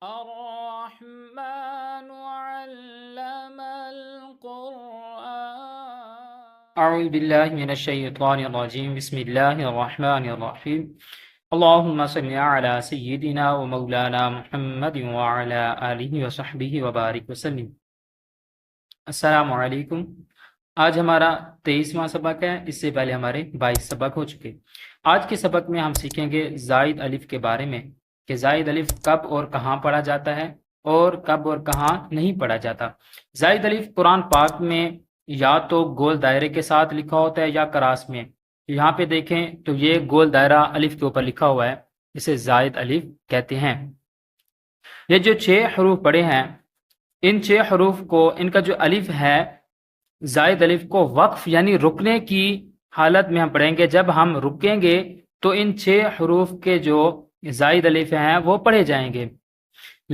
الرحمن علم القرآن اعوذ باللہ من الشیطان الرجیم بسم اللہ الرحمن الرحیم اللہم صلی علی سیدنا و مولانا محمد وعلی آلہ وصحبہ وبارک وسلم۔ السلام علیکم۔ آج ہمارا 23واں سبق ہے، اس سے پہلے ہمارے 22 سبق ہو چکے۔ آج کے سبق میں ہم سیکھیں گے زائد الف کے بارے میں کہ زائد الف کب اور کہاں پڑھا جاتا ہے اور کب اور کہاں نہیں پڑھا جاتا۔ زائد الف قرآن پاک میں یا تو گول دائرے کے ساتھ لکھا ہوتا ہے یا کراس میں۔ یہاں پہ دیکھیں تو یہ گول دائرہ الف کے اوپر لکھا ہوا ہے، اسے زائد الف کہتے ہیں۔ یہ جو 6 حروف پڑے ہیں، ان 6 حروف کو ان کا جو الف ہے زائد الف کو وقف یعنی رکنے کی حالت میں ہم پڑھیں گے۔ جب ہم رکیں گے تو ان 6 حروف کے جو زائد الف ہیں وہ پڑھے جائیں گے،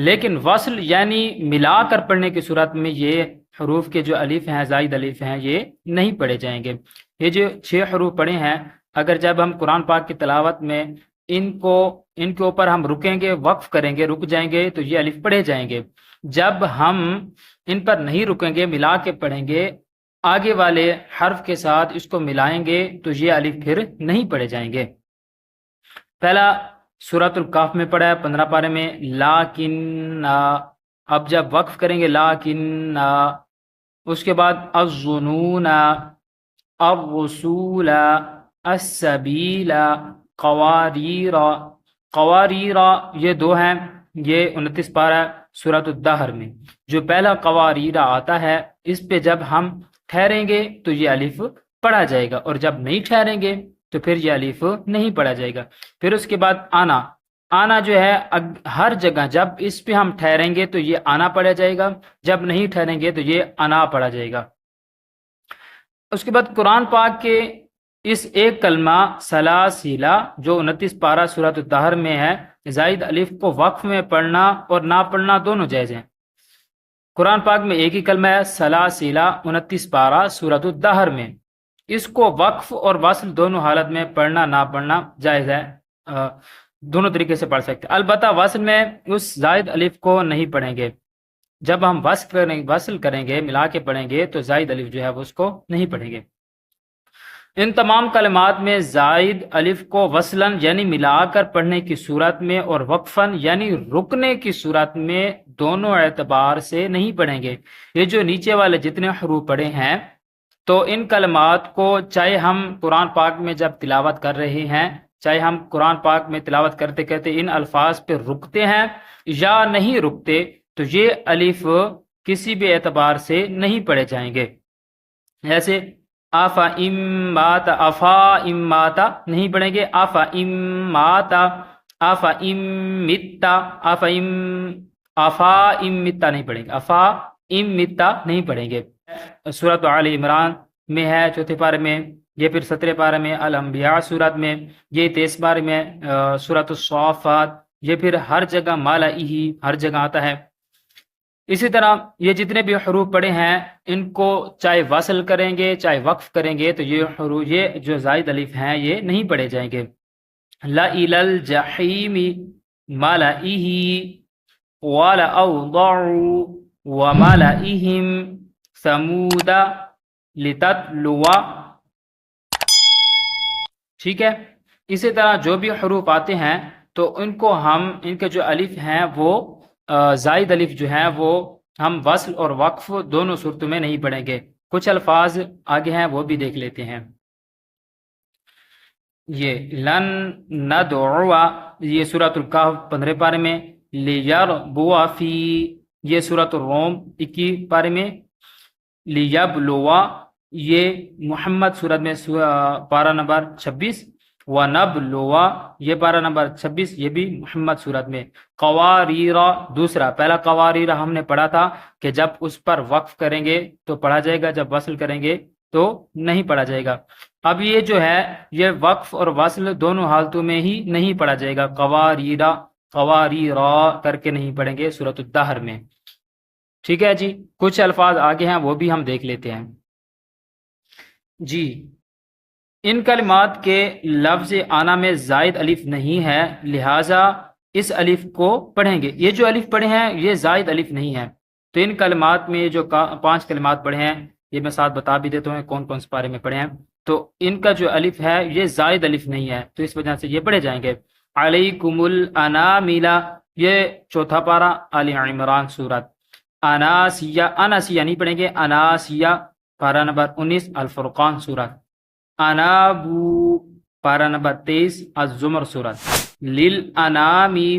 لیکن وصل یعنی ملا کر پڑھنے کی صورت میں یہ حروف کے جو الف ہیں زائد الف ہیں یہ نہیں پڑھے جائیں گے۔ یہ جو 6 حروف پڑھے ہیں، اگر جب ہم قرآن پاک کی تلاوت میں ان کے اوپر ہم رکیں گے، وقف کریں گے، رک جائیں گے تو یہ الف پڑھے جائیں گے۔ جب ہم ان پر نہیں رکیں گے، ملا کے پڑھیں گے، آگے والے حرف کے ساتھ اس کو ملائیں گے تو یہ الف پھر نہیں پڑھے جائیں گے۔ پہلا سورۃ الکہف میں پڑھا ہے 15 پارے میں لاکن، اب جب وقف کریں گے لاکن، اس کے بعد الظنون، الرسول، السبیل، قواریر، قواریر یہ 2 ہیں، یہ 29 پارہ سورۃ الدہر میں۔ جو پہلا قواریر آتا ہے اس پہ جب ہم ٹھہریں گے تو یہ الف پڑھا جائے گا، اور جب نہیں ٹھہریں گے تو پھر یہ الف نہیں پڑھا جائے گا۔ پھر اس کے بعد آنا، آنا جو ہے ہر جگہ جب اس پہ ہم ٹھہریں گے تو یہ آنا پڑھا جائے گا، جب نہیں ٹھہریں گے تو یہ انا پڑھا جائے گا۔ اس کے بعد قرآن پاک کے اس ایک کلمہ سلاسلہ جو 29 پارہ سورۃ الدہر میں ہے، زائد الف کو وقف میں پڑھنا اور نہ پڑھنا دونوں جائز ہیں۔ قرآن پاک میں ایک ہی کلمہ ہے سلاسلہ 29 پارہ سورۃ الدہر میں، اس کو وقف اور وصل دونوں حالت میں پڑھنا نہ پڑھنا جائز ہے، دونوں طریقے سے پڑھ سکتے ہیں۔ البتہ وصل میں اس زائد الف کو نہیں پڑھیں گے، جب ہم وصل کریں گے، ملا کے پڑھیں گے تو زائد الف جو ہے وہ اس کو نہیں پڑھیں گے۔ ان تمام کلمات میں زائد الف کو وصلاً یعنی ملا کر پڑھنے کی صورت میں اور وقفاً یعنی رکنے کی صورت میں دونوں اعتبار سے نہیں پڑھیں گے۔ یہ جو نیچے والے جتنے حروف پڑھے ہیں تو ان کلمات کو چاہے ہم قرآن پاک میں جب تلاوت کر رہے ہیں، چاہے ہم قرآن پاک میں تلاوت کرتے کرتے ان الفاظ پہ رکتے ہیں یا نہیں رکتے، تو یہ الف کسی بھی اعتبار سے نہیں پڑھے جائیں گے۔ ایسے آفا اماتا، افا اماتا نہیں پڑھیں گے، آفا اماتا، آفا امتا، آفا امتا نہیں پڑھیں گے، افا امتا نہیں پڑھیں گے۔ سورۃ آل عمران میں ہے 4 پارے میں، یہ پھر 17 پارے میں الانبیاء سورت میں، یہ 23 پارے میں سورۃ الصافات، یہ پھر ہر جگہ مالا ہی ہر جگہ آتا ہے۔ اسی طرح یہ جتنے بھی حروف پڑے ہیں ان کو چاہے وصل کریں گے چاہے وقف کریں گے تو یہ حروف، یہ جو زائد الف ہیں یہ نہیں پڑھے جائیں گے۔ لَإِلَى الْجَحِيمِ مَلَئِهِ وَلَأَوْضَعُوا وَمَلَئِهِمْ ثَمُودَ لِتَتْلُوَ، ٹھیک ہے۔ اسی طرح جو بھی حروف آتے ہیں تو ان کو ہم ان کے جو الف ہیں وہ زائد الف جو ہیں وہ ہم وصل اور وقف دونوں صورتوں میں نہیں پڑھیں گے۔ کچھ الفاظ آگے ہیں وہ بھی دیکھ لیتے ہیں۔ یہ لن ندعو، یہ سورۃ الکہف 15 پارے میں، لیربو فی، یہ سورۃ الروم 21 پارے میں، لیبلوا یہ محمد سورت میں پارہ نمبر 26، وَنَبْلُوَ یہ پارہ نمبر 26 یہ بھی محمد سورت میں۔ قواریرہ دوسرا، پہلا قواریرہ ہم نے پڑھا تھا کہ جب اس پر وقف کریں گے تو پڑھا جائے گا، جب وصل کریں گے تو نہیں پڑھا جائے گا۔ اب یہ جو ہے یہ وقف اور وصل دونوں حالتوں میں ہی نہیں پڑھا جائے گا، قواریرہ قواریرہ کر کے نہیں پڑھیں گے سورۃ الدہر میں، ٹھیک ہے جی۔ کچھ الفاظ آگے ہیں وہ بھی ہم دیکھ لیتے ہیں جی۔ ان کلمات کے لفظ آنا میں زائد الف نہیں ہے، لہٰذا اس الف کو پڑھیں گے. یہ جو الف پڑھے ہیں یہ زائد الف نہیں ہے. تو ان کلمات میں جو 5 کلمات پڑھے ہیں یہ میں ساتھ بتا بھی دیتا ہوں کون کون سے پارے میں پڑھے ہیں. تو ان کا جو الف ہے یہ زائد الف نہیں ہے، تو اس وجہ سے یہ پڑھے جائیں گے. علیکم الاناملا، یہ چوتھا پارہ آل عمران سورت. اناسیہ، اناسیہ نہیں پڑھیں گے، اناسیہ پارہ نمبر 19 الفرقان سورت. انابو پارہ نمبر 23 الزمر سورت. للانامی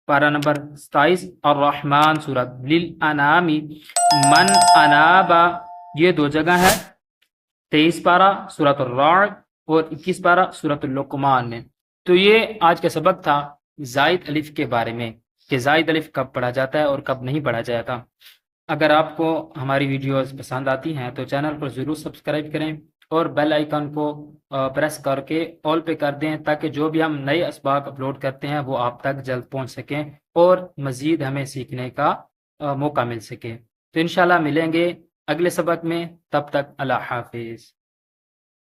پارہ نمبر 27 الرحمن سورت. للانامی. من انابا، یہ 2 جگہ ہے، 23 پارہ سورت الرعد اور 21 پارہ سورت اللقمان میں. تو یہ آج کا سبق تھا زائد الف کے بارے میں کہ زائد الف کب پڑھا جاتا ہے اور کب نہیں پڑھا جائے گا. اگر آپ کو ہماری ویڈیوز پسند آتی ہیں تو چینل کو ضرور سبسکرائب کریں اور بیل آئیکن کو پریس کر کے آل پہ کر دیں تاکہ جو بھی ہم نئے اسباق اپلوڈ کرتے ہیں وہ آپ تک جلد پہنچ سکیں اور مزید ہمیں سیکھنے کا موقع مل سکے. تو انشاءاللہ ملیں گے اگلے سبق میں، تب تک اللہ حافظ.